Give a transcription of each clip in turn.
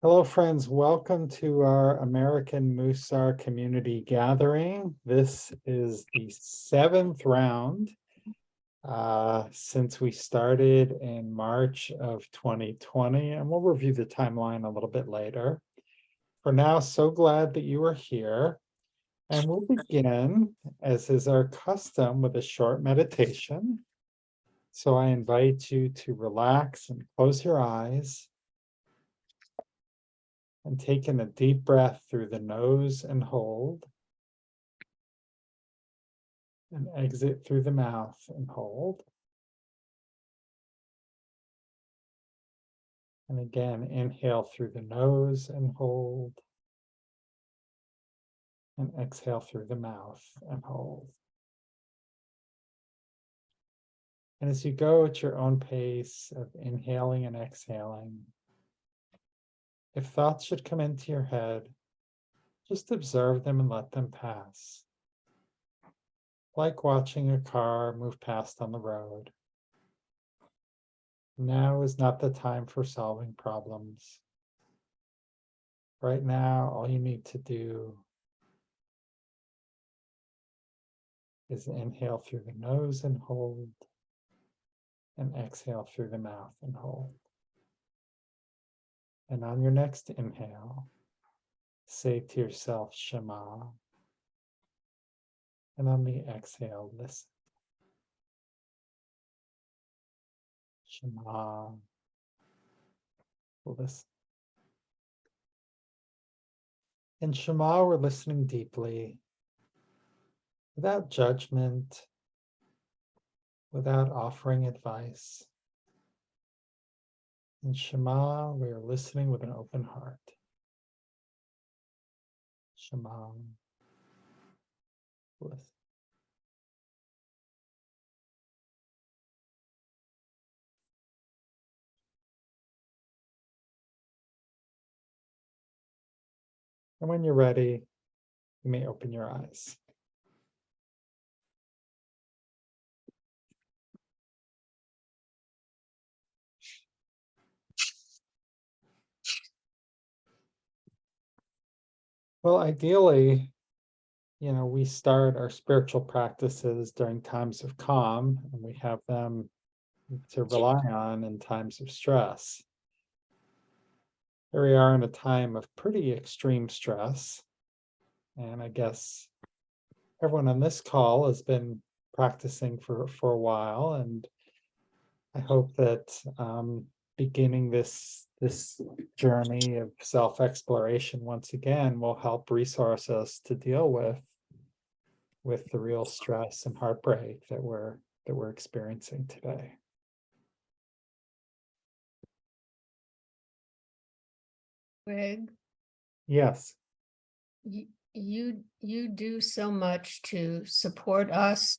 Hello, friends. Welcome to our American Mussar community gathering. This is the seventh round since we started in March of 2020, and we'll review the timeline a little bit later. For now, so glad that you are here. And we'll begin, as is our custom, with a short meditation. So I invite you to relax and close your eyes. And take in a deep breath through the nose and hold. And exit through the mouth and hold. And again, inhale through the nose and hold. And exhale through the mouth and hold. And as you go at your own pace of inhaling and exhaling, if thoughts should come into your head, just observe them and let them pass. Like watching a car move past on the road. Now is not the time for solving problems. Right now, all you need to do is inhale through the nose and hold, and exhale through the mouth and hold. And on your next inhale, say to yourself, Shema. And on the exhale, listen. Shema, listen. In Shema, we're listening deeply, without judgment, without offering advice. In Shema, we are listening with an open heart. Shema, listen. And when you're ready, you may open your eyes. Well, ideally, we start our spiritual practices during times of calm, and we have them to rely on in times of stress. Here we are in a time of pretty extreme stress, and I guess everyone on this call has been practicing for a while, and I hope that beginning this journey of self-exploration once again will help resource us to deal with the real stress and heartbreak that we're experiencing today. Greg, Yes. you do so much to support us.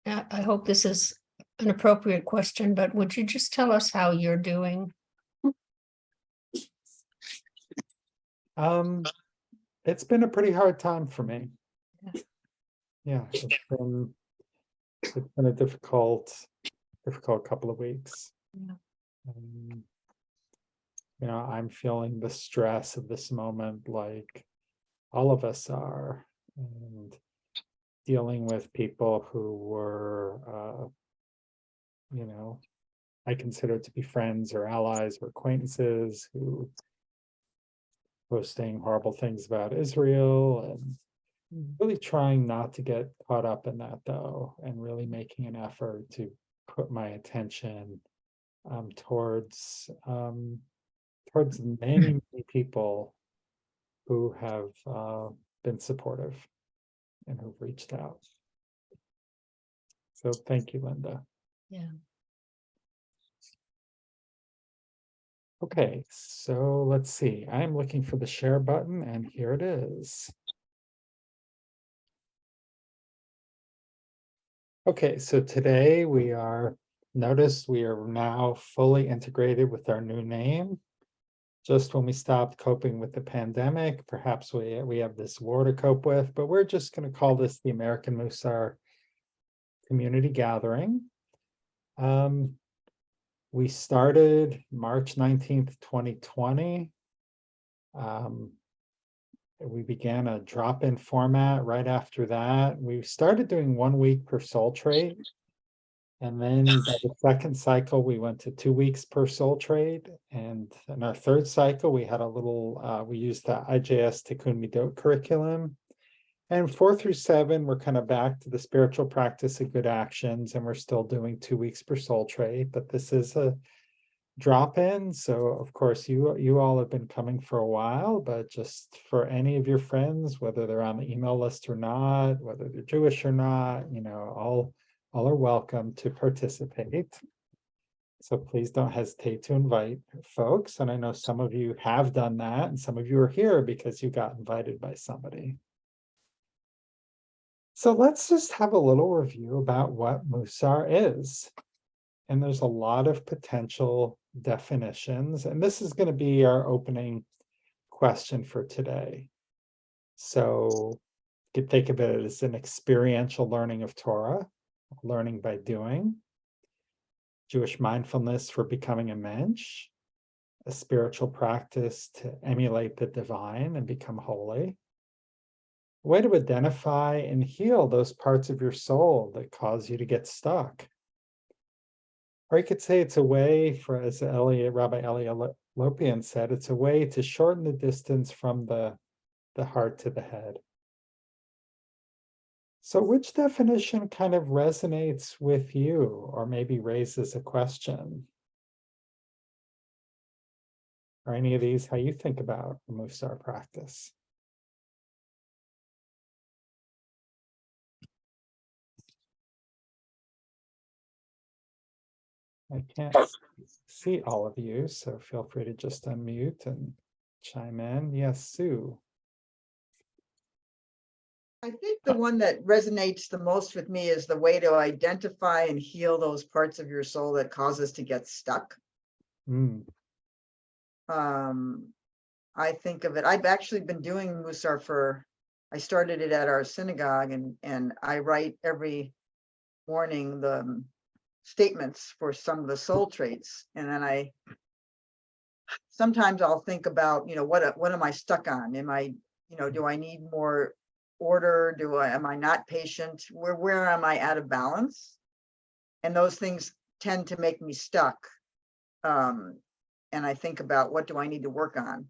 I hope this is an appropriate question, but would you just tell us how you're doing? It's been a pretty hard time for me. Yeah, it's been a difficult couple of weeks. Yeah. I'm feeling the stress of this moment like all of us are, and dealing with people who were, I consider to be friends or allies or acquaintances who posting horrible things about Israel, and really trying not to get caught up in that though, and really making an effort to put my attention towards many people who have been supportive and who've reached out. So thank you, Linda. Yeah. Okay, so let's see. I'm looking for the share button, and here it is. Okay, so today notice we are now fully integrated with our new name. Just when we stopped coping with the pandemic, perhaps we have this war to cope with, but we're just going to call this the American Mussar Community Gathering. We started March 19th, 2020. We began a drop-in format right after that. We started doing 1 week per soul trade. And then by the second cycle, we went to 2 weeks per soul trade. And in our third cycle, we had a little, we used the IJS Tikkun Midot curriculum. And 4 through 7, we're kind of back to the spiritual practice of good actions, and we're still doing 2 weeks per soul trade. But this is a drop in. So of course you all have been coming for a while, but just for any of your friends, whether they're on the email list or not, whether they're Jewish or not, all are welcome to participate. So please don't hesitate to invite folks. And I know some of you have done that, and some of you are here because you got invited by somebody. So let's just have a little review about what Mussar is. And there's a lot of potential definitions. And this is going to be our opening question for today. So you could think of it as an experiential learning of Torah, learning by doing, Jewish mindfulness for becoming a mensch, a spiritual practice to emulate the divine and become holy, a way to identify and heal those parts of your soul that cause you to get stuck. Or you could say it's a way for, as Rabbi Eli Lopian said, it's a way to shorten the distance from the heart to the head. So which definition kind of resonates with you, or maybe raises a question? Or any of these, how you think about the Mussar practice? I can't see all of you, so feel free to just unmute and chime in. Yes, Sue. I think the one that resonates the most with me is the way to identify and heal those parts of your soul that cause us to get stuck. I think of it, I've actually been doing Mussar I started it at our synagogue, and I write every morning the statements for some of the soul traits. And then sometimes I'll think about, what am I stuck on? Am I, do I need more order? Am I not patient? Where am I out of balance? And those things tend to make me stuck. And I think about, what do I need to work on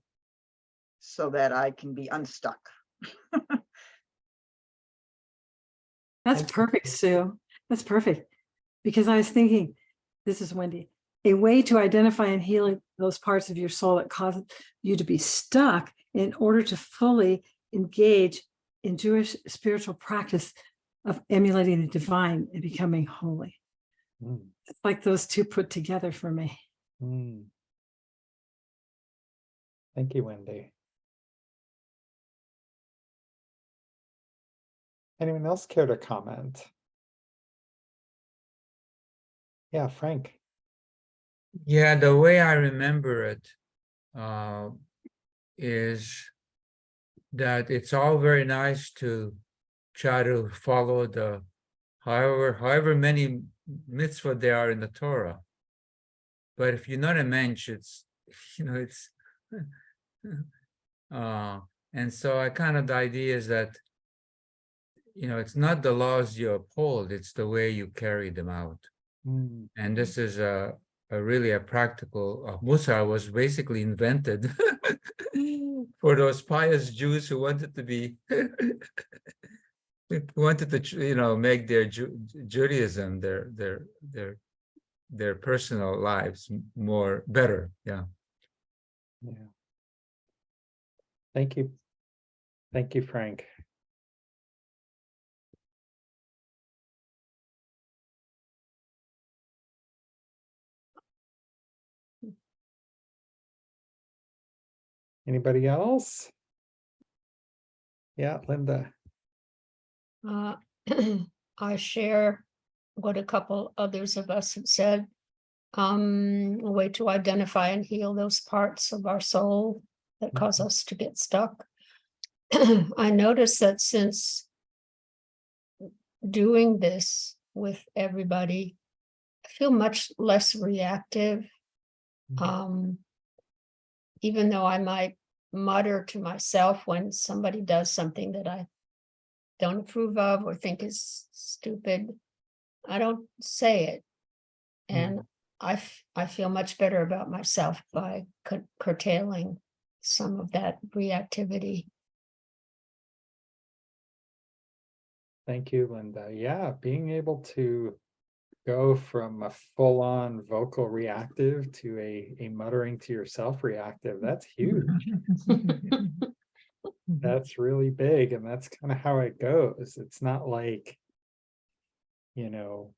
so that I can be unstuck? That's perfect, Sue. That's perfect. Because I was thinking, this is Wendy, a way to identify and heal those parts of your soul that cause you to be stuck in order to fully engage in Jewish spiritual practice of emulating the divine and becoming holy. It's like those two put together for me. Thank you, Wendy. Anyone else care to comment? Yeah, Frank. Yeah, the way I remember it is that it's all very nice to try to follow the however many mitzvot there are in the Torah. But if you're not a mensch, it's and so I kind of, the idea is that it's not the laws you uphold, it's the way you carry them out. And this is really a practical, Mussar was basically invented for those pious Jews who wanted to be, make their Judaism, their personal lives better. Yeah. Thank you. Thank you, Frank. Anybody else? Yeah, Linda. I share what a couple others of us have said. A way to identify and heal those parts of our soul that cause us to get stuck. I noticed that since doing this with everybody I feel much less reactive. Even though I might mutter to myself when somebody does something that I don't approve of or think is stupid, I don't say it. And I feel much better about myself by curtailing some of that reactivity. Thank you, Linda. Yeah, being able to go from a full-on vocal reactive to a muttering to yourself reactive, that's huge. That's really big, and that's kind of how it goes. It's not like, you know,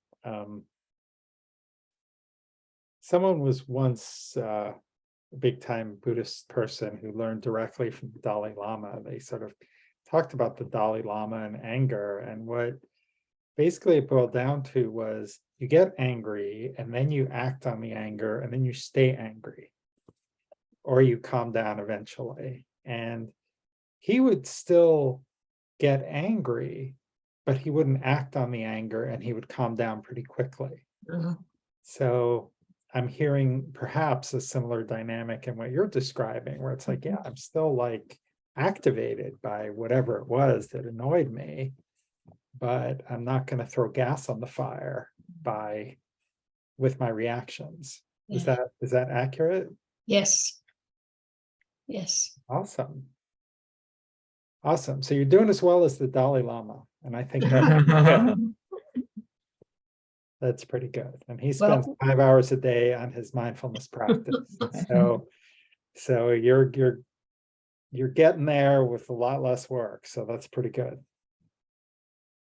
someone was once a big time Buddhist person who learned directly from the Dalai Lama. They sort of talked about the Dalai Lama and anger, and what basically it boiled down to was you get angry and then you act on the anger and then you stay angry, or you calm down eventually. And he would still get angry, but he wouldn't act on the anger and he would calm down pretty quickly. So I'm hearing perhaps a similar dynamic in what you're describing, where it's like, yeah, I'm still like activated by whatever it was that annoyed me, but I'm not going to throw gas on the fire with my reactions. Is that accurate? Yes. Yes. Awesome. Awesome. So you're doing as well as the Dalai Lama. And I think that's pretty good. And he spends 5 hours a day on his mindfulness practice. So you're getting there with a lot less work. So that's pretty good.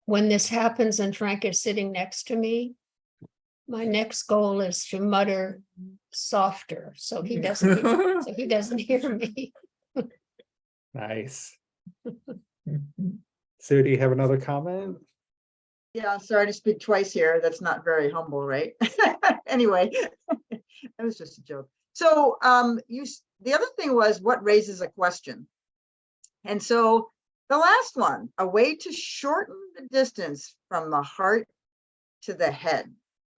When this happens and Frank is sitting next to me, my next goal is to mutter softer so he doesn't hear me. Nice. Sue, do you have another comment? Yeah, sorry to speak twice here. That's not very humble, right? Anyway, that was just a joke. So the other thing was what raises a question. And so the last one, a way to shorten the distance from the heart to the head.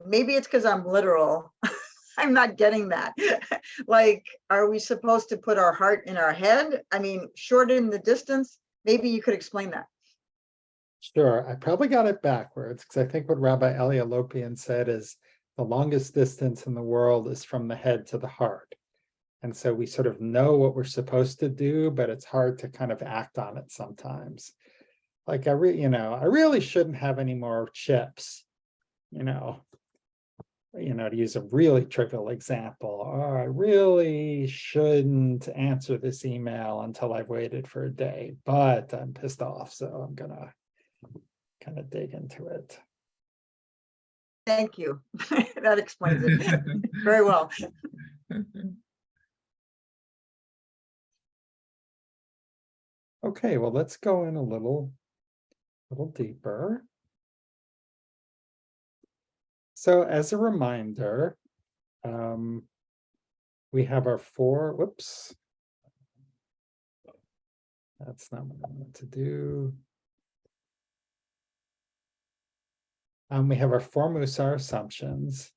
Maybe it's because I'm literal. I'm not getting that. Like, are we supposed to put our heart in our head? I mean, shorten the distance. Maybe you could explain that. Sure. I probably got it backwards, because I think what Rabbi Elia Lopian said is the longest distance in the world is from the head to the heart. And so we sort of know what we're supposed to do, but it's hard to kind of act on it sometimes. Like I really shouldn't have any more chips, to use a really trivial example, or I really shouldn't answer this email until I've waited for a day, but I'm pissed off, so I'm gonna kind of dig into it. Thank you. That explains it very well. Okay, well, let's go in a little deeper. So as a reminder, we have our whoops. That's not what I want to do. We have our 4 Mussar assumptions.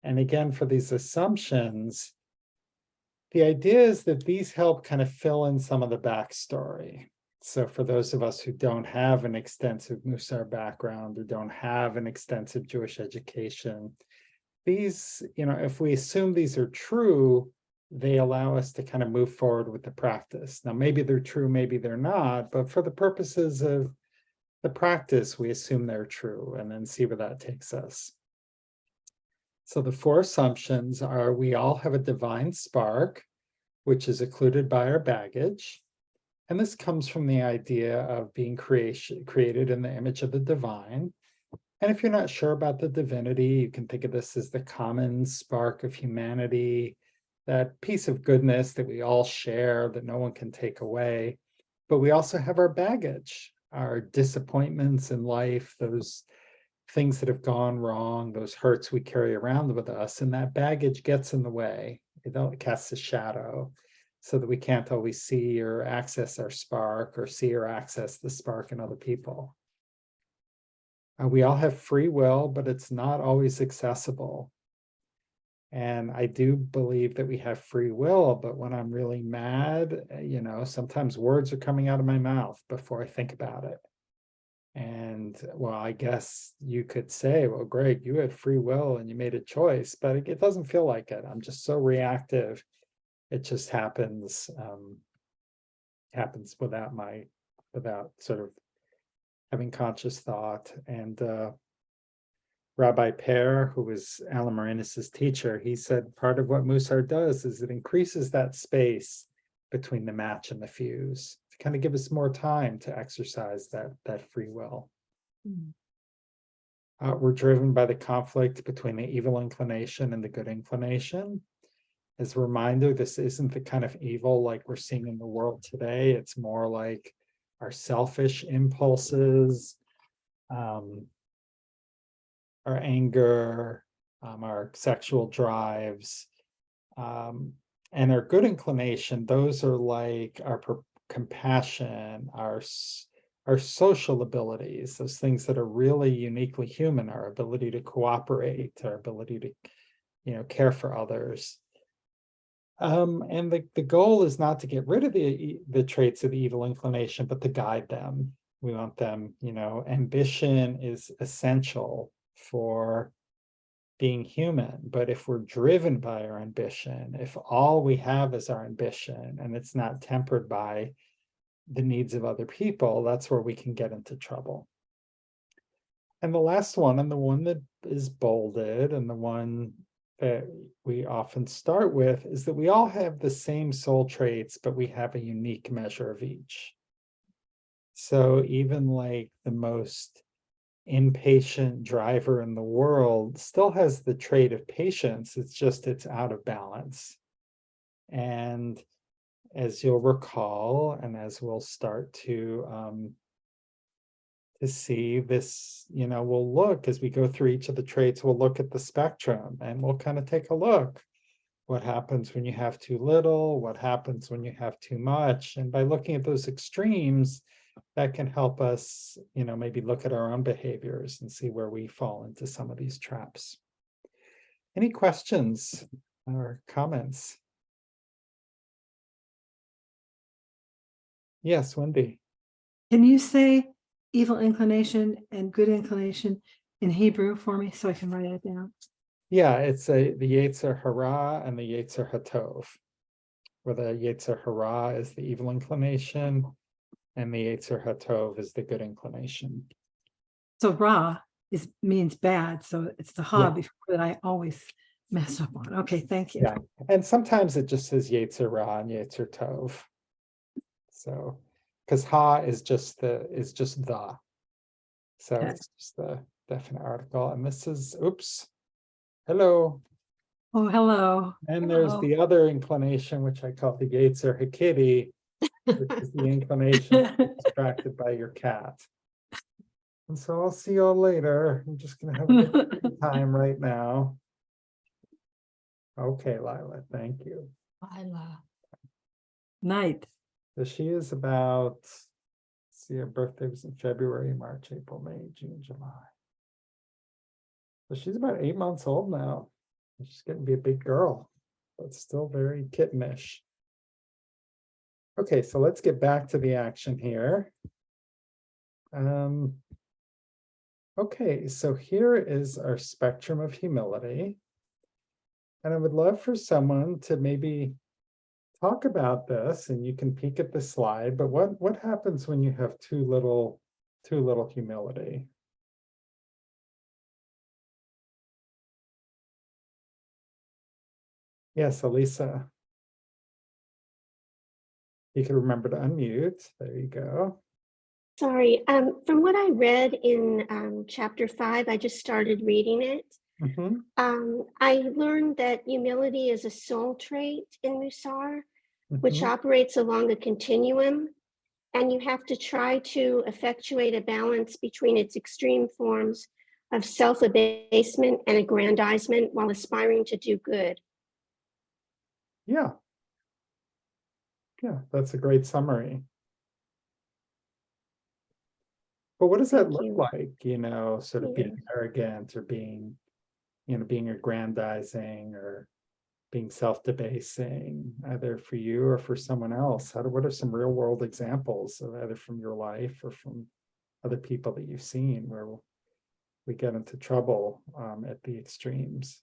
And again, for these assumptions, the idea is that these help kind of fill in some of the backstory. So for those of us who don't have an extensive Mussar background or don't have an extensive Jewish education, these, if we assume these are true, they allow us to kind of move forward with the practice. Now, maybe they're true, maybe they're not, but for the purposes of the practice, we assume they're true and then see where that takes us. So the 4 assumptions are: we all have a divine spark, which is occluded by our baggage. And this comes from the idea of being created in the image of the divine. And if you're not sure about the divinity, you can think of this as the common spark of humanity, that piece of goodness that we all share that no one can take away. But we also have our baggage, our disappointments in life, those things that have gone wrong, those hurts we carry around with us, and that baggage gets in the way. It casts a shadow so that we can't always see or access our spark, or see or access the spark in other people. We all have free will, but it's not always accessible. And I do believe that we have free will, but when I'm really mad, sometimes words are coming out of my mouth before I think about it. And well, I guess you could say, well, Greg, you had free will and you made a choice, but it doesn't feel like it. I'm just so reactive. It just happens without sort of having conscious thought. And Rabbi Pear, who was Alan Marinas' teacher, he said part of what Mussar does is it increases that space between the match and the fuse to kind of give us more time to exercise that free will. We're driven by the conflict between the evil inclination and the good inclination. As a reminder, this isn't the kind of evil like we're seeing in the world today. It's more like our selfish impulses, our anger, our sexual drives, and our good inclination. Those are like our compassion, our social abilities, those things that are really uniquely human, our ability to cooperate, our ability to, care for others. And the goal is not to get rid of the traits of the evil inclination, but to guide them. We want them, ambition is essential for being human. But if we're driven by our ambition, if all we have is our ambition and it's not tempered by the needs of other people, that's where we can get into trouble. And the last one, and the one that is bolded, and the one that we often start with, is that we all have the same soul traits, but we have a unique measure of each. So even like the most impatient driver in the world still has the trait of patience. It's just it's out of balance. And as you'll recall, and as we'll start to see this, we'll look as we go through each of the traits, we'll look at the spectrum and we'll kind of take a look. What happens when you have too little? What happens when you have too much? And by looking at those extremes, that can help us, maybe look at our own behaviors and see where we fall into some of these traps. Any questions or comments? Yes, Wendy. Can you say evil inclination and good inclination in Hebrew for me so I can write it down? Yeah, it's the Yetzer Hara and the Yetzer HaTov, where the Yetzer Hara is the evil inclination and the Yetzer HaTov is the good inclination. So Ra means bad, so it's the Ha Yeah. before that I always mess up on. Okay, thank you. Yeah, and sometimes it just says Yetzer Ra and Yetzer Tov. So, because Ha is just the. So Okay. it's just the definite article, and this is oops. Hello. Oh, hello. And there's the other inclination, which I call the Yetzer Hakiddi, which is the inclination distracted by your cat. And so I'll see you all later. I'm just gonna have a good time right now. Okay, Lila, thank you. Lila. Night. So she is about, see, her birthday was in February, March, April, May, June, July. So she's about 8 months old now. She's getting to be a big girl, but still very kittenish. Okay, so let's get back to the action here. Okay, so here is our spectrum of humility. And I would love for someone to maybe talk about this, and you can peek at the slide, but what happens when you have too little humility? Yes, Elisa. You can remember to unmute. There you go. Sorry, from what I read in chapter 5, I just started reading it. I learned that humility is a soul trait in Mussar, which operates along a continuum, and you have to try to effectuate a balance between its extreme forms of self-abasement and aggrandizement while aspiring to do good. Yeah. Yeah, that's a great summary. But what does that Thank look you. like, you know, sort of Yeah. being arrogant or being, you know, being aggrandizing or being self-debasing, either for you or for someone else? What are some real world examples of either from your life or from other people that you've seen where we get into trouble at the extremes?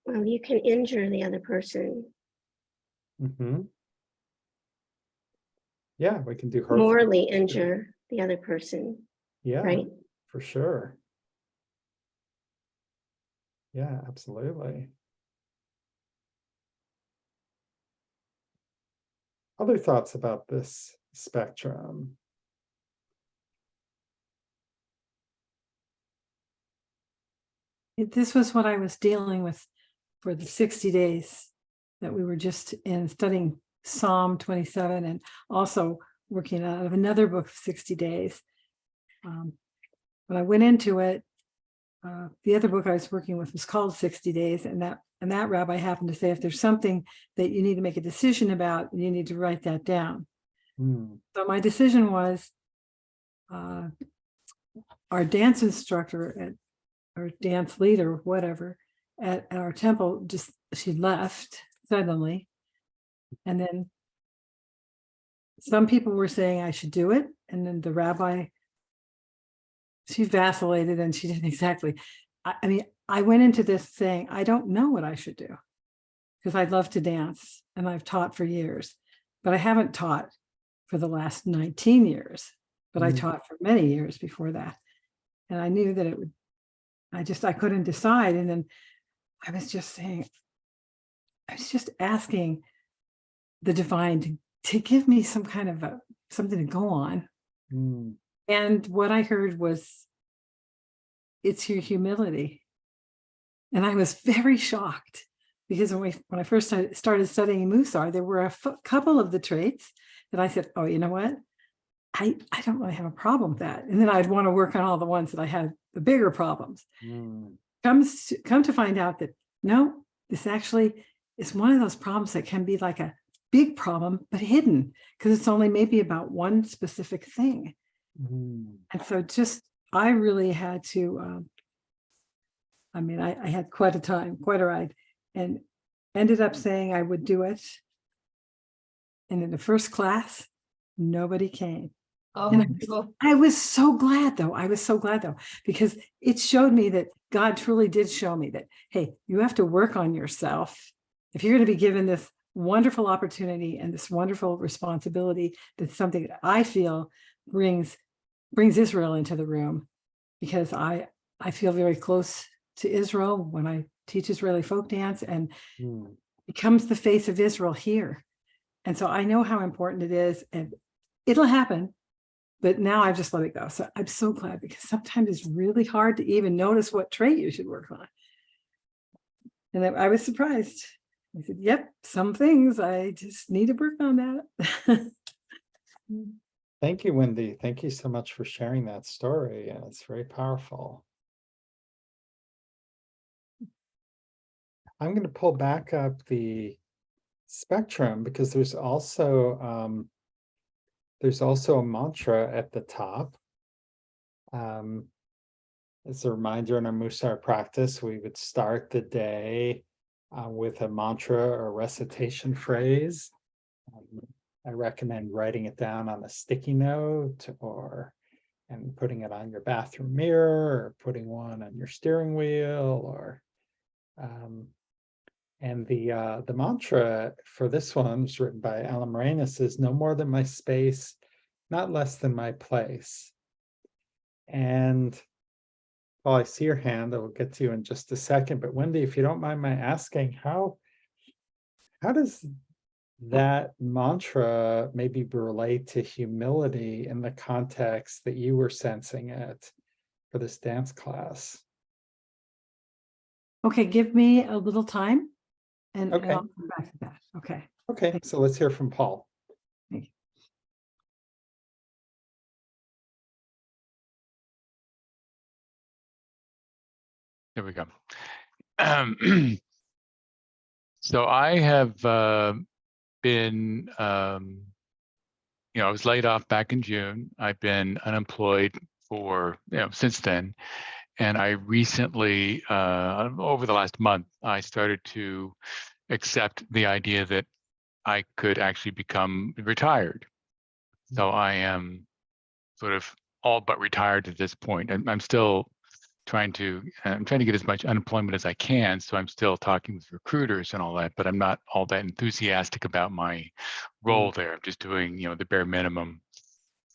Well, you can injure the other person, Mm-hmm. Yeah, we can do hurtful. morally injure the other person, Yeah, right? for sure. Yeah, absolutely. Other thoughts about this spectrum? This was what I was dealing with for the 60 days that we were just in studying Psalm 27 and also working out of another book of 60 days. When I went into it, the other book I was working with was called 60 Days, and that rabbi happened to say, if there's something that you need to make a decision about, you need to write that down. So my decision was our dance instructor or dance leader, whatever, at our temple, she left suddenly. And then some people were saying I should do it. And then the rabbi, she vacillated and she didn't exactly. I mean, I went into this saying, I don't know what I should do because I love to dance and I've taught for years, but I haven't taught for the last 19 years, but I taught for many years before that. And I knew that it would, I couldn't decide. And then I was just saying, I was just asking the divine to give me some kind of something to go on. And what I heard was, it's your humility. And I was very shocked because when I first started studying Mussar, there were a couple of the traits that I said, oh, you know what? I don't really have a problem with that. And then I'd want to work on all the ones that I had the bigger problems. Come to find out that no, this actually is one of those problems that can be like a big problem, but hidden because it's only maybe about one specific thing. And so I really had to, I had quite a ride, and ended up saying I would do it. And in the first class, nobody came. Oh, I was so glad though, because it showed me that God truly did show me that, hey, you have to work on yourself. If you're going to be given this wonderful opportunity and this wonderful responsibility, that's something that I feel brings Israel into the room, because I feel very close to Israel when I teach Israeli folk dance and becomes the face of Israel here. And so I know how important it is, and it'll happen. But now I've just let it go. So I'm so glad, because sometimes it's really hard to even notice what trait you should work on. And I was surprised. I said, yep, some things I just need to work on that. Thank you, Wendy. Thank you so much for sharing that story. Yeah, it's very powerful. I'm going to pull back up the spectrum because there's also a mantra at the top. As a reminder, in our Mussar practice, we would start the day with a mantra or recitation phrase. I recommend writing it down on a sticky note and putting it on your bathroom mirror, or putting one on your steering wheel, or and the mantra for this one was written by Alan Moranis, is no more than my space, not less than my place. And Paul, I see your hand. I will get to you in just a second. But Wendy, if you don't mind my asking, how does that mantra maybe relate to humility in the context that you were sensing it for this dance class? Okay, give me a little time and Okay. I'll come back to that. Okay. Okay, so let's hear from Paul. Thank you. There we go. So I have been I was laid off back in June. I've been unemployed for, since then. And I recently, over the last month, I started to accept the idea that I could actually become retired. So I am sort of all but retired at this point. I'm still I'm trying to get as much unemployment as I can. So I'm still talking with recruiters and all that, but I'm not all that enthusiastic about my role there. I'm just doing, the bare minimum.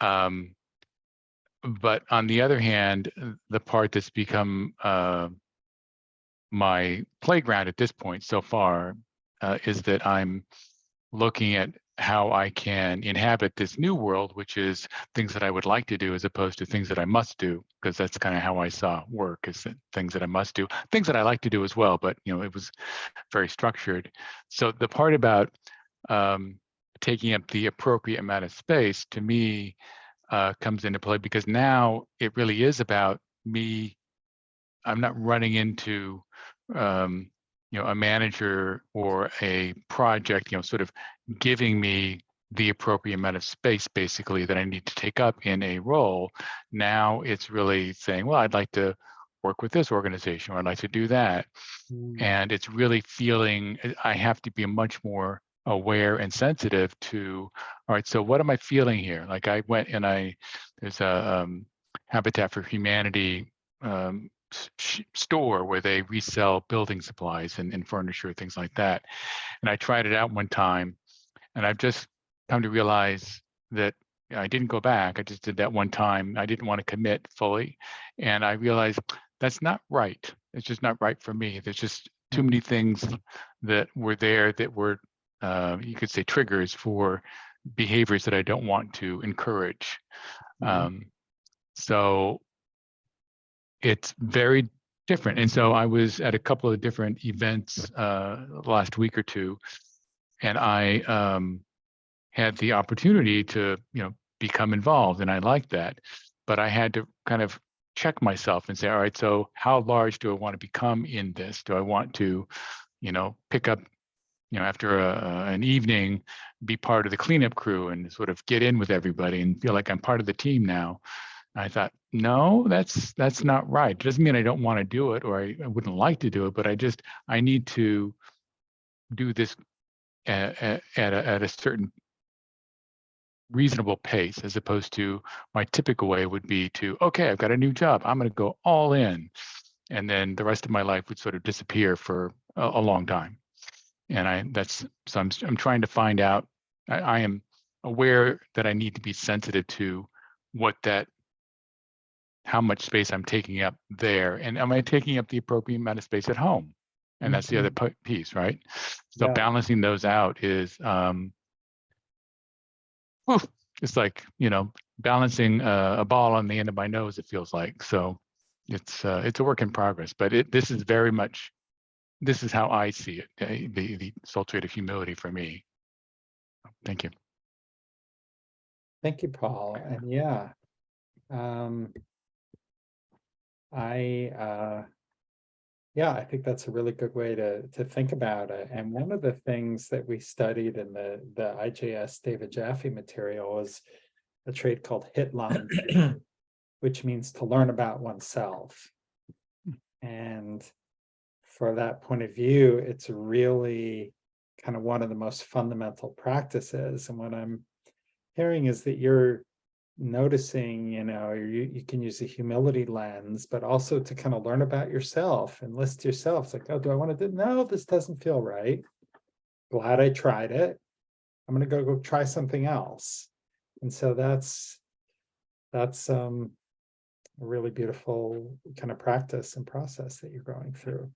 But on the other hand, the part that's become my playground at this point so far is that I'm looking at how I can inhabit this new world, which is things that I would like to do as opposed to things that I must do, because that's kind of how I saw work, is that things that I must do, things that I like to do as well, but it was very structured. So the part about taking up the appropriate amount of space, to me, comes into play, because now it really is about me. I'm not running into a manager or a project, sort of giving me the appropriate amount of space, basically, that I need to take up in a role. Now it's really saying, well, I'd like to work with this organization, or I'd like to do that. And it's really feeling I have to be much more aware and sensitive to, all right, so what am I feeling here? Like I went and there's a Habitat for Humanity store where they resell building supplies and furniture, things like that. And I tried it out one time, and I've just come to realize that I didn't go back. I just did that one time. I didn't want to commit fully. And I realized that's not right. It's just not right for me. There's just too many things that were there that were, you could say, triggers for behaviors that I don't want to encourage. So it's very different. And so I was at a couple of different events last week or two, and I had the opportunity to, become involved, and I liked that. But I had to kind of check myself and say, all right, so how large do I want to become in this? Do I want to, pick up, after an evening, be part of the cleanup crew and sort of get in with everybody and feel like I'm part of the team now? I thought, no, that's not right. It doesn't mean I don't want to do it, or I wouldn't like to do it, but I need to do this at a certain reasonable pace, as opposed to my typical way would be to, okay, I've got a new job, I'm going to go all in, and then the rest of my life would sort of disappear for a long time. And I'm trying to find out. I am aware that I need to be sensitive to how much space I'm taking up there, and am I taking up the appropriate amount of space at home? And that's the other piece, right? So balancing those out is it's like, balancing a ball on the end of my nose, it feels like. So it's a work in progress, but this is how I see it, the soul trait of humility for me. Thank you. Thank you, Paul. And I think that's a really good way to think about it. And one of the things that we studied in the IJS David Jaffe material is a trait called Hitlan, which means to learn about oneself. And for that point of view, it's really kind of one of the most fundamental practices. And what I'm hearing is that you're noticing, you can use the humility lens, but also to kind of learn about yourself and list yourself. It's like, oh, do I want to do? No, this doesn't feel right. Glad I tried it. I'm going to go try something else. And so that's a really beautiful kind of practice and process that you're going through.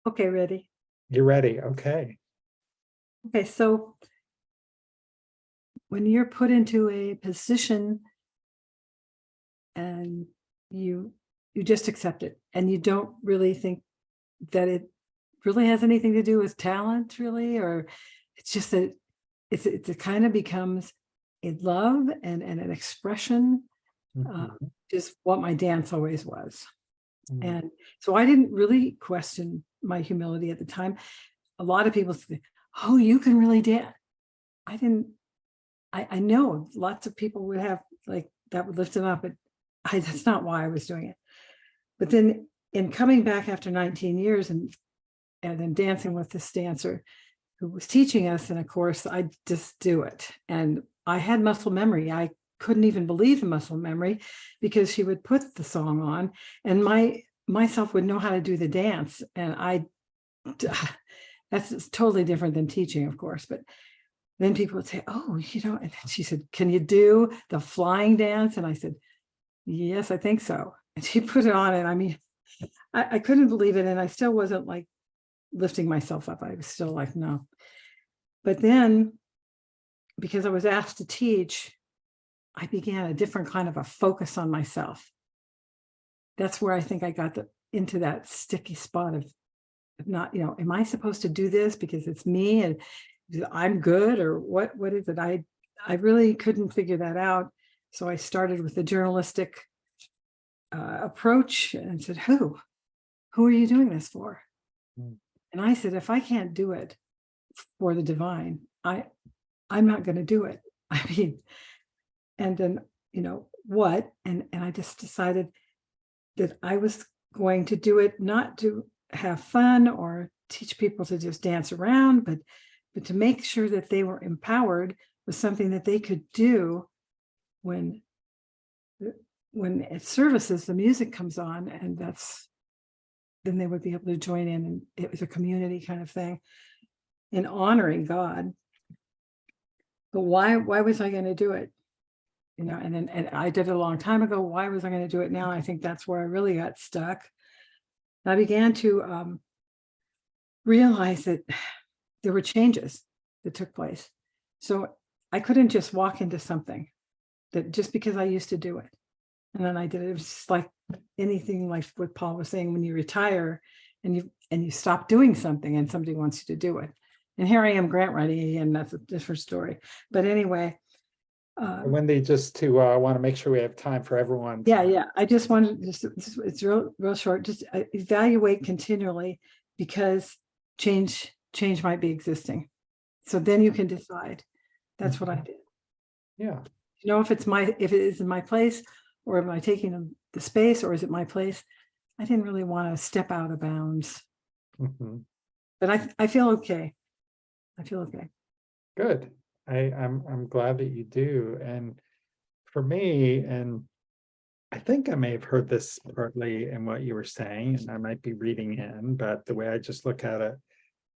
Okay, ready? You're ready. Okay. Okay, so when you're put into a position and you just accept it, and you don't really think that it really has anything to do with talent, really, or it's just that it kind of becomes a love and an expression, is what my dance always was. And so I didn't really question my humility at the time. A lot of people say, oh, you can really dance. I know lots of people would have like that would lift them up, but that's not why I was doing it. But then in coming back after 19 years and then dancing with this dancer who was teaching us in a course, I just do it. And I had muscle memory. I couldn't even believe the muscle memory because she would put the song on and myself would know how to do the dance. And that's totally different than teaching, of course, but then people would say, oh, and she said, can you do the flying dance? And I said, yes, I think so. And she put it on, and I mean, I couldn't believe it. And I still wasn't like lifting myself up. I was still like, no. But then, because I was asked to teach, I began a different kind of a focus on myself. That's where I think I got into that sticky spot of not, am I supposed to do this because it's me and I'm good, or what is it? I really couldn't figure that out. So I started with the journalistic approach and said, who are you doing this for? And I said, if I can't do it for the divine, I'm not going to do it. I mean, and then, what? And I just decided that I was going to do it, not to have fun or teach people to just dance around, but to make sure that they were empowered with something that they could do when at services, the music comes on, and then they would be able to join in, and it was a community kind of thing in honoring God. But why was I going to do it? And I did it a long time ago. Why was I going to do it now? I think that's where I really got stuck. And I began to realize that there were changes that took place. So I couldn't just walk into something that just because I used to do it. And then I did it. It was just like anything, like what Paul was saying, when you retire and you stop doing something and somebody wants you to do it. And here I am grant writing again. That's a different story. But anyway. Wendy, just to want to make sure we have time for everyone. Yeah. I just wanted it's real short. Just evaluate continually, because change might be existing. So then you can decide. That's what I did. Yeah. If it is in my place, or am I taking the space, or is it my place? I didn't really want to step out of bounds. But I feel okay. Good. I'm glad that you do. And for me, and I think I may have heard this partly in what you were saying, and I might be reading in, but the way I just look at it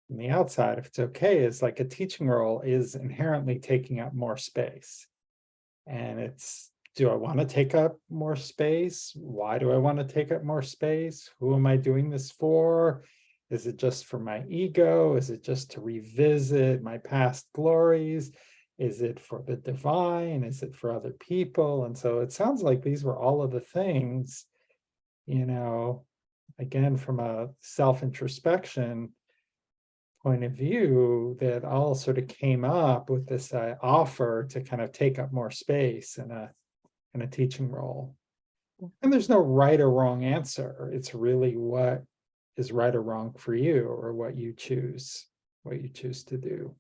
from the outside, if it's okay, is like a teaching role is inherently taking up more space. And it's, do I want to take up more space? Why do I want to take up more space? Who am I doing this for? Is it just for my ego? Is it just to revisit my past glories? Is it for the divine? Is it for other people? And so it sounds like these were all of the things, again, from a self-introspection point of view, that all sort of came up with this offer to kind of take up more space in a teaching role. And there's no right or wrong answer. It's really what is right or wrong for you, or what you choose to do.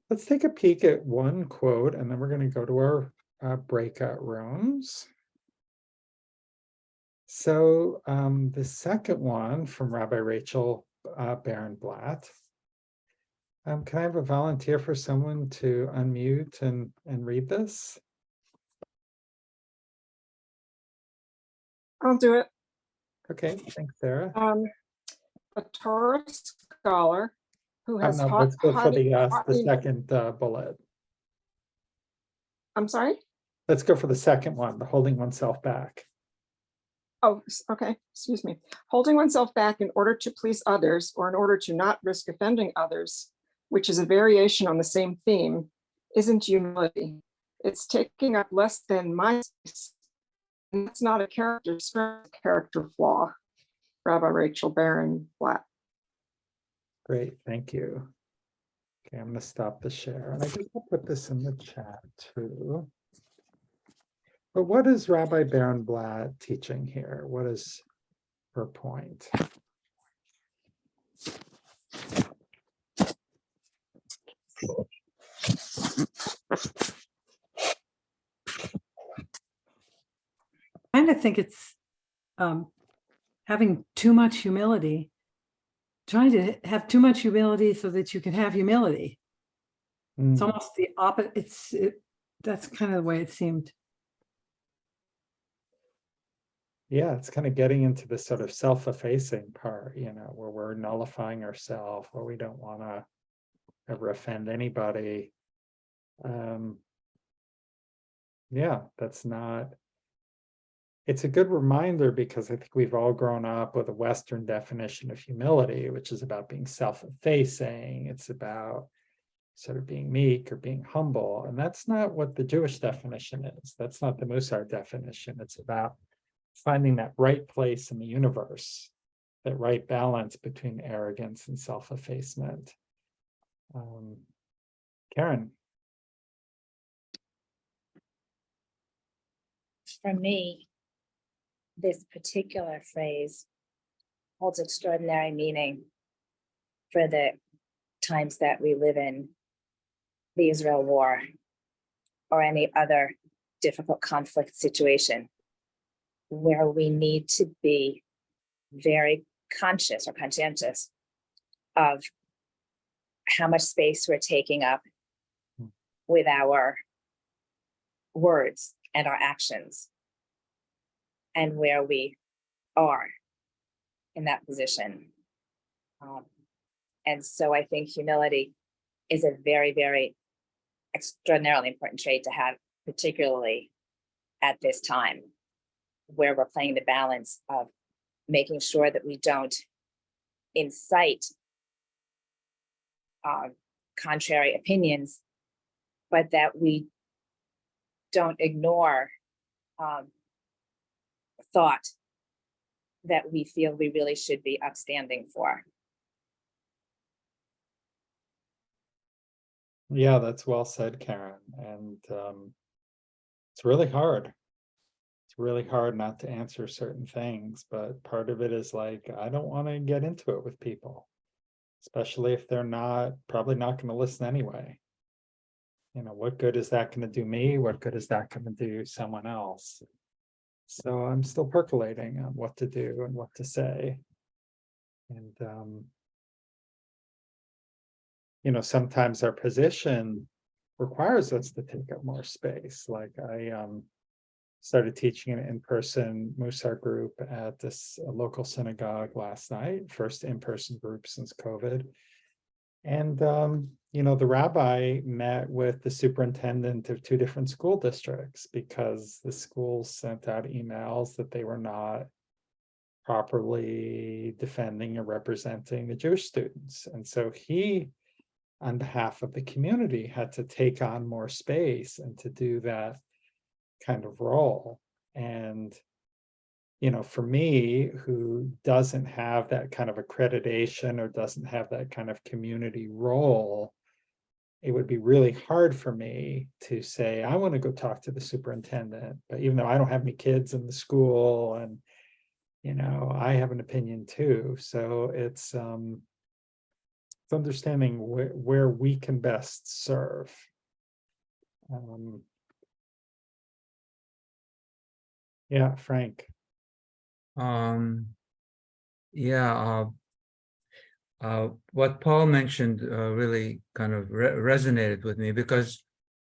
Let's take a peek at one quote, and then we're going to go to our breakout rooms. So the second one from Rabbi Rachel Barenblatt. Can I have a volunteer for someone to unmute and read this? I'll do it. Okay, thanks, Sarah. A Torah scholar who has No, let's go for the second bullet. I'm sorry? Let's go for the second one, the holding oneself back. Oh, okay. Excuse me. Holding oneself back in order to please others, or in order to not risk offending others, which is a variation on the same theme, isn't humility. It's taking up less than my space. And that's not a character flaw. Rabbi Rachel Barenblatt. Great, thank you. Okay, I'm going to stop the share, and I guess I'll put this in the chat too. But what is Rabbi Barenblatt teaching here? What is her point? kind of think it's having too much humility, trying to have too much humility so that you can have humility. It's Mm. almost the opposite. That's kind of the way it seemed. Yeah, it's kind of getting into the sort of self-effacing part, where we're nullifying ourselves, where we don't want to ever offend anybody. Yeah, that's not. It's a good reminder because I think we've all grown up with a Western definition of humility, which is about being self-effacing. It's about sort of being meek or being humble. And that's not what the Jewish definition is. That's not the Mussar definition. It's about finding that right place in the universe, that right balance between arrogance and self-effacement. Karen. For me, this particular phrase holds extraordinary meaning for the times that we live in, the Israel War, or any other difficult conflict situation, where we need to be very conscious or conscientious of how much space we're taking up with our words and our actions, and where we are in that position. And so I think humility is a very, very extraordinarily important trait to have, particularly at this time, where we're playing the balance of making sure that we don't incite contrary opinions, but that we don't ignore thought that we feel we really should be upstanding for. Yeah, that's well said, Karen. And it's really hard. It's really hard not to answer certain things, but part of it is like, I don't want to get into it with people, especially if they're probably not going to listen anyway. What good is that going to do me? What good is that going to do someone else? So I'm still percolating on what to do and what to say. And, sometimes our position requires us to take up more space. Like I started teaching an in-person Mussar group at this local synagogue last night, first in-person group since COVID. And, the rabbi met with the superintendent of 2 different school districts because the schools sent out emails that they were not properly defending or representing the Jewish students. And so he, on behalf of the community, had to take on more space and to do that kind of role. And for me, who doesn't have that kind of accreditation or doesn't have that kind of community role, it would be really hard for me to say, I want to go talk to the superintendent, but even though I don't have any kids in the school and, I have an opinion too. So it's understanding where we can best serve. Yeah, Frank. What Paul mentioned really kind of resonated with me because,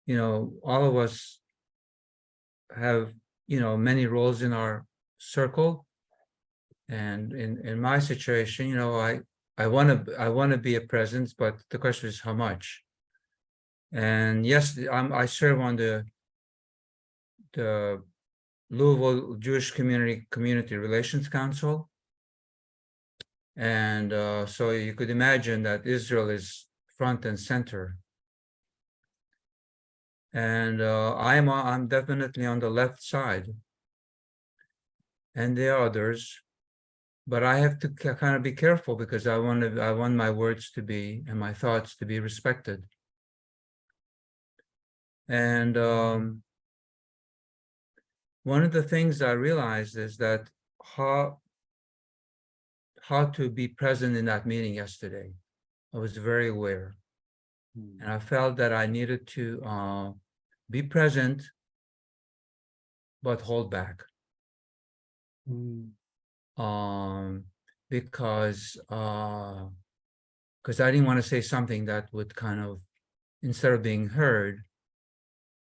all of us have, many roles in our circle. And in my situation, I want to be a presence, but the question is how much. And yes, I serve on the Louisville Jewish Community Relations Council. And so you could imagine that Israel is front and center. And I'm definitely on the left side. And there are others, but I have to kind of be careful because I want my words to be and my thoughts to be respected. And one of the things I realized is that how to be present in that meeting yesterday. I was very aware. And I felt that I needed to be present, but hold back. Because I didn't want to say something that would kind of, instead of being heard,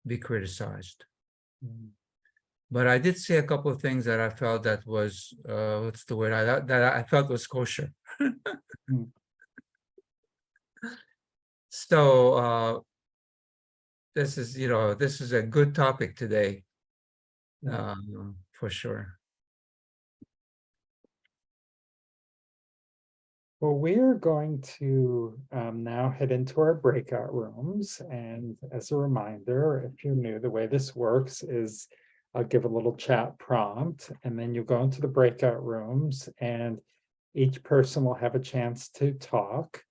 be criticized. But I did say a couple of things that I felt that was, what's the word, that I felt was kosher. So this is, this is a good topic today, for sure. Well, we're going to now head into our breakout rooms. And as a reminder, if you're new, the way this works is I'll give a little chat prompt, and then you go into the breakout rooms, and each person will have a chance to talk.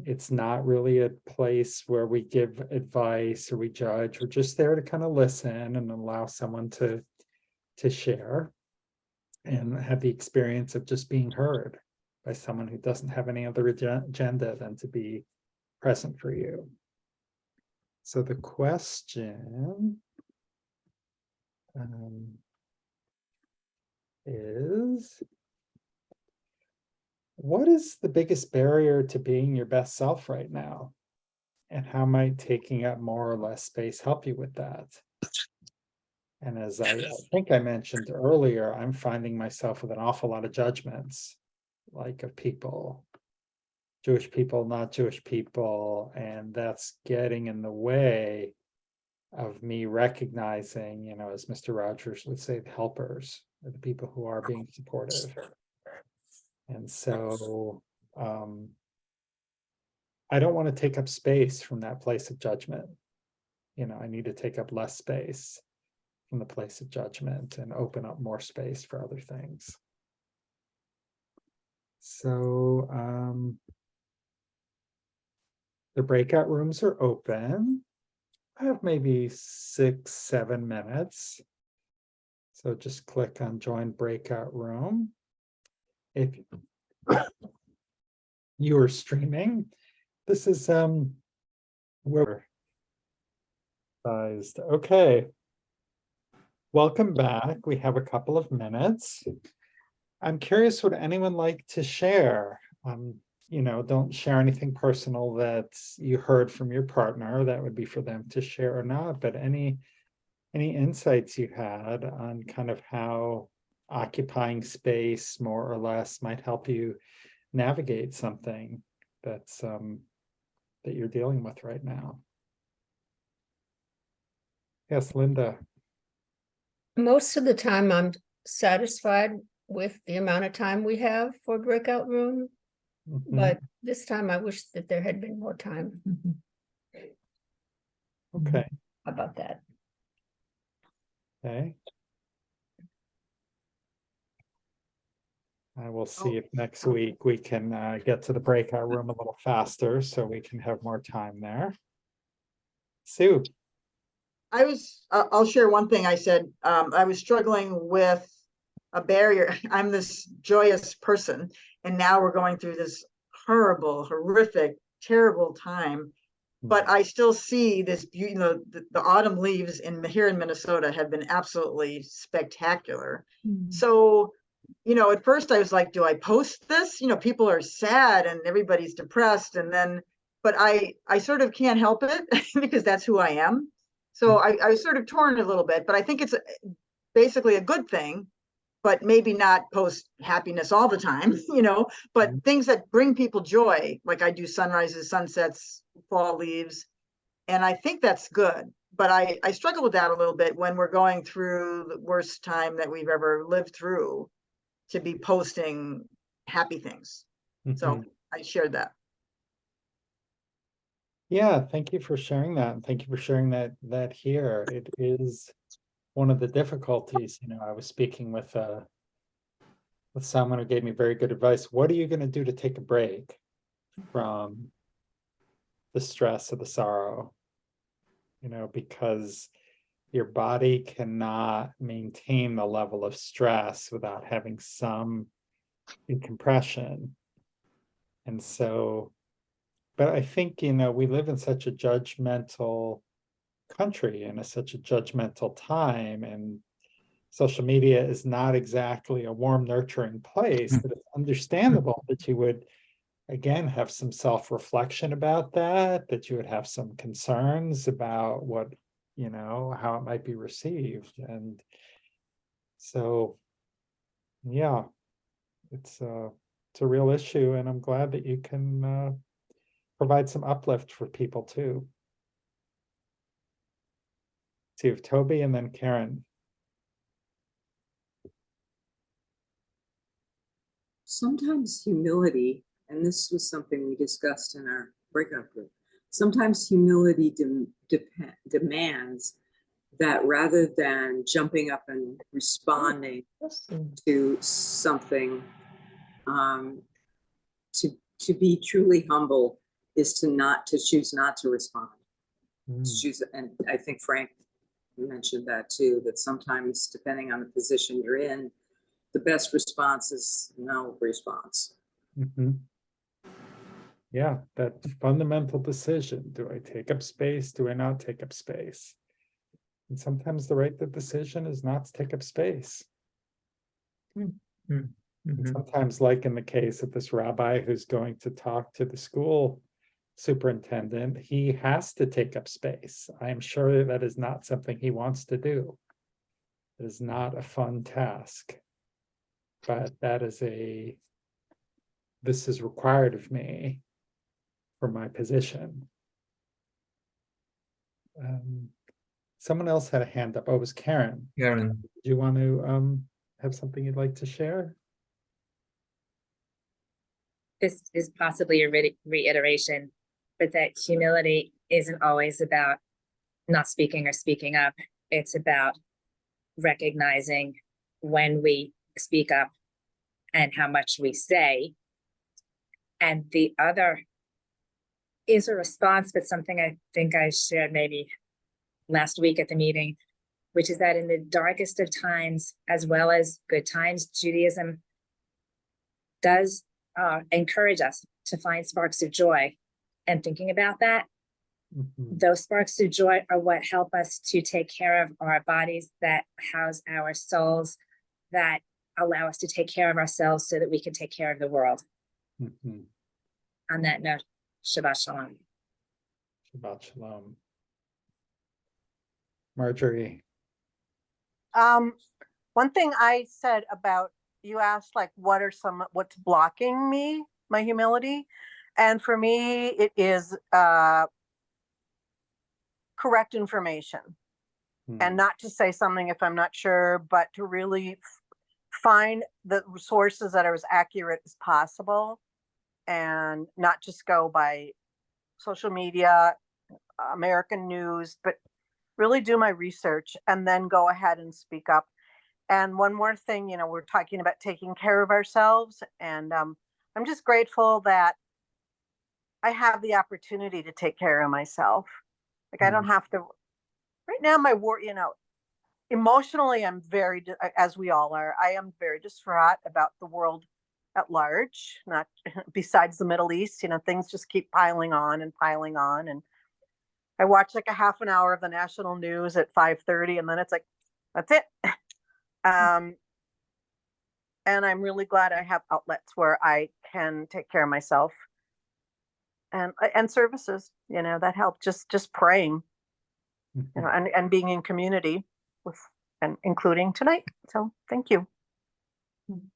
It's not really a place where we give advice or we judge. We're just there to kind of listen and allow someone to share and have the experience of just being heard by someone who doesn't have any other agenda than to be present for you. So the question is, what is the biggest barrier to being your best self right now? And how might taking up more or less space help you with that? And as I think I mentioned earlier, I'm finding myself with an awful lot of judgments, like of people, Jewish people, not Jewish people, and that's getting in the way of me recognizing, as Mr. Rogers would say, the helpers, or the people who are being supportive. And so I don't want to take up space from that place of judgment. I need to take up less space from the place of judgment and open up more space for other things. So the breakout rooms are open. I have maybe 6-7 minutes. So just click on join breakout room. If you are streaming, this is where sized. Okay. Welcome back. We have a couple of minutes. I'm curious, would anyone like to share? Don't share anything personal that you heard from your partner. That would be for them to share or not, but any insights you had on kind of how occupying space more or less might help you navigate something that's that you're dealing with right now. Yes, Linda. Most of the time I'm satisfied with the amount of time we have for breakout room, but this time I wish that there had been more time. Okay. How about that? Okay. I will see if next week we can get to the breakout room a little faster so we can have more time there. Sue. I'll share one thing I said. I was struggling with a barrier. I'm this joyous person, and now we're going through this horrible, horrific, terrible time. But I still see this beauty. The autumn leaves here in Minnesota have been absolutely spectacular. So, at first I was like, do I post this? People are sad and everybody's depressed, but I sort of can't help it because that's who I am. So I was sort of torn a little bit, but I think it's basically a good thing, but maybe not post happiness all the time, but things that bring people joy, like I do sunrises, sunsets, fall leaves. And I think that's good. But I struggle with that a little bit when we're going through the worst time that we've ever lived through, to be posting happy things. So I shared that. Yeah, thank you for sharing that. And thank you for sharing that here. It is one of the difficulties. I was speaking with someone who gave me very good advice. What are you going to do to take a break from the stress of the sorrow? Because your body cannot maintain the level of stress without having some decompression. And so but I think, we live in such a judgmental country and such a judgmental time, and social media is not exactly a warm, nurturing place, but it's understandable that you would, again, have some self-reflection about that you would have some concerns about what, how it might be received. And so, yeah, it's a real issue, and I'm glad that you can provide some uplift for people too. See if Toby and then Karen. Sometimes humility, and this was something we discussed in our breakout group, sometimes humility demands that rather than jumping up and responding to something, to be truly humble is to choose not to respond. Choose, and I think Frank mentioned that too, that sometimes depending on the position you're in, the best response is no response. Yeah, that fundamental decision. Do I take up space? Do I not take up space? And sometimes the right decision is not to take up space. And sometimes, like in the case of this rabbi who's going to talk to the school superintendent, he has to take up space. I am sure that is not something he wants to do. It is not a fun task. But that is this is required of me for my position. Someone else had a hand up. Oh, it was Karen. Karen. Do you want to have something you'd like to share? This is possibly a reiteration, but that humility isn't always about not speaking or speaking up. It's about recognizing when we speak up and how much we say. And the other is a response, but something I think I shared maybe last week at the meeting, which is that in the darkest of times, as well as good times, Judaism does encourage us to find sparks of joy. And thinking about that, those sparks of joy are what help us to take care of our bodies, that house our souls, that allow us to take care of ourselves so that we can take care of the world. On that note, Shabbat Shalom. Shabbat Shalom. Marjorie. One thing I said about, you asked like, what's blocking my humility? And for me, it is correct information. And not to say something if I'm not sure, but to really find the sources that are as accurate as possible and not just go by social media, American news, but really do my research and then go ahead and speak up. And one more thing, we're talking about taking care of ourselves, and I'm just grateful that I have the opportunity to take care of myself. Like I don't have to, right now my work, emotionally I'm very, as we all are, I am very distraught about the world at large, not besides the Middle East, things just keep piling on. And I watch like a half an hour of the national news at 5:30 and then it's like, that's it. And I'm really glad I have outlets where I can take care of myself and services, that help, just praying, and being in community and including tonight. So thank you.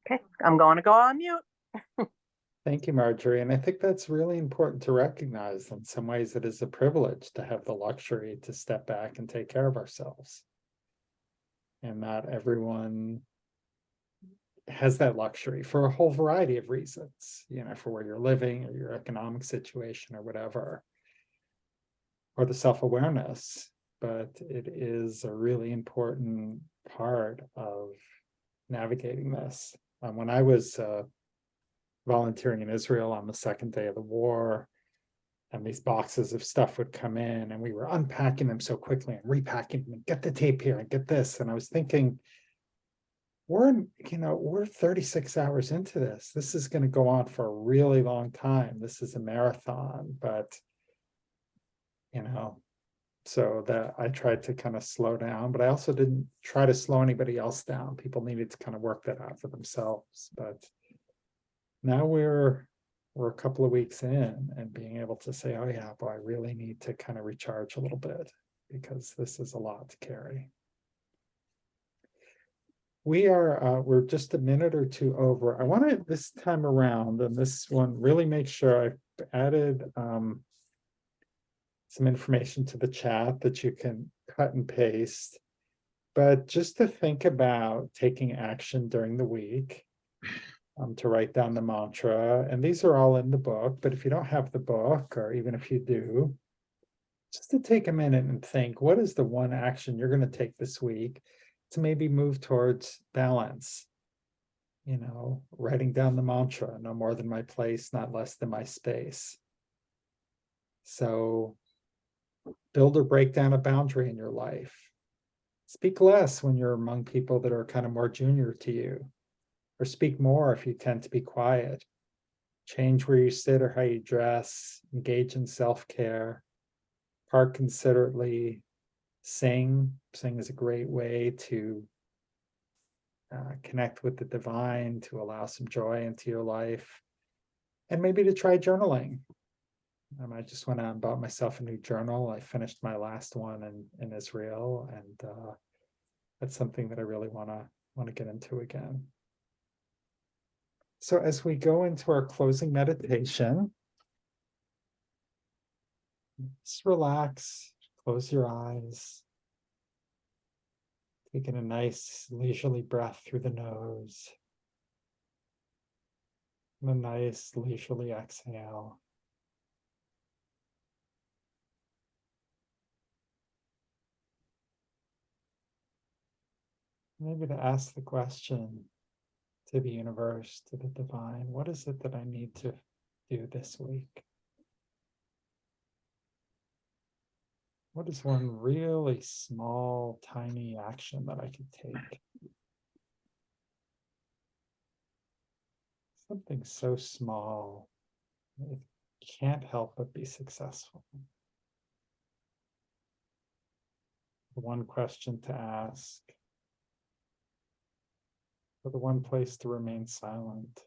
Okay, I'm going to go on mute. Thank you, Marjorie. And I think that's really important to recognize. In some ways, it is a privilege to have the luxury to step back and take care of ourselves. And not everyone has that luxury for a whole variety of reasons, for where you're living or your economic situation or whatever, or the self-awareness. But it is a really important part of navigating this. When I was volunteering in Israel on the second day of the war, and these boxes of stuff would come in and we were unpacking them so quickly and repacking them and get the tape here and get this. And I was thinking, we're 36 hours into this. This is going to go on for a really long time. This is a marathon, but so that I tried to kind of slow down, but I also didn't try to slow anybody else down. People needed to kind of work that out for themselves. But now we're a couple of weeks in and being able to say, oh yeah, but I really need to kind of recharge a little bit because this is a lot to carry. We're just a minute or two over. I want to this time around, and this one really make sure I've added some information to the chat that you can cut and paste, but just to think about taking action during the week, to write down the mantra. And these are all in the book, but if you don't have the book, or even if you do, just to take a minute and think, what is the one action you're going to take this week to maybe move towards balance? Writing down the mantra, no more than my place, not less than my space. So build or break down a boundary in your life. Speak less when you're among people that are kind of more junior to you, or speak more if you tend to be quiet. Change where you sit or how you dress, engage in self-care, park considerately, sing. Sing is a great way to connect with the divine, to allow some joy into your life, and maybe to try journaling. I just went out and bought myself a new journal. I finished my last one in Israel, and that's something that I really want to get into again. So as we go into our closing meditation, just relax, close your eyes, taking a nice leisurely breath through the nose, and a nice leisurely exhale. Maybe to ask the question to the universe, to the divine, what is it that I need to do this week? What is one really small, tiny action that I could take? Something so small, it can't help but be successful. The one question to ask, or the one place to remain silent.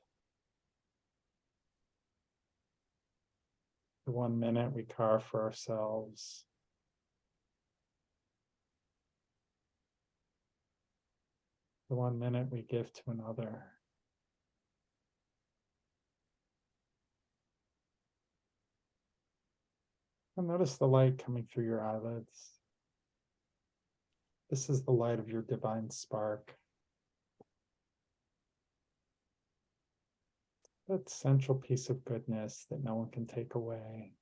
The 1 minute we carve for ourselves. The 1 minute we give to another. And notice the light coming through your eyelids. This is the light of your divine spark. That central piece of goodness that no one can take away.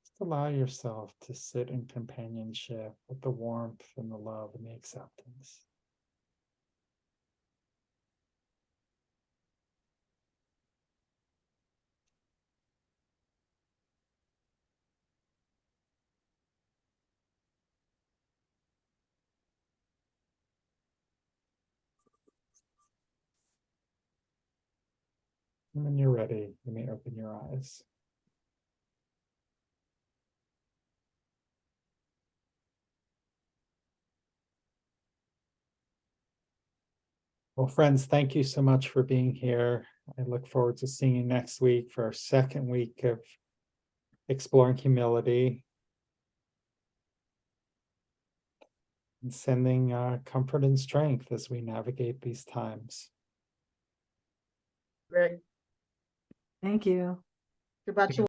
Just allow yourself to sit in companionship with the warmth and the love and the acceptance. And when you're ready, you may open your eyes. Well, friends, thank you so much for being here. I look forward to seeing you next week for our second week of exploring humility and sending comfort and strength as we navigate these times. Greg, Thank you. Shabbat shalom.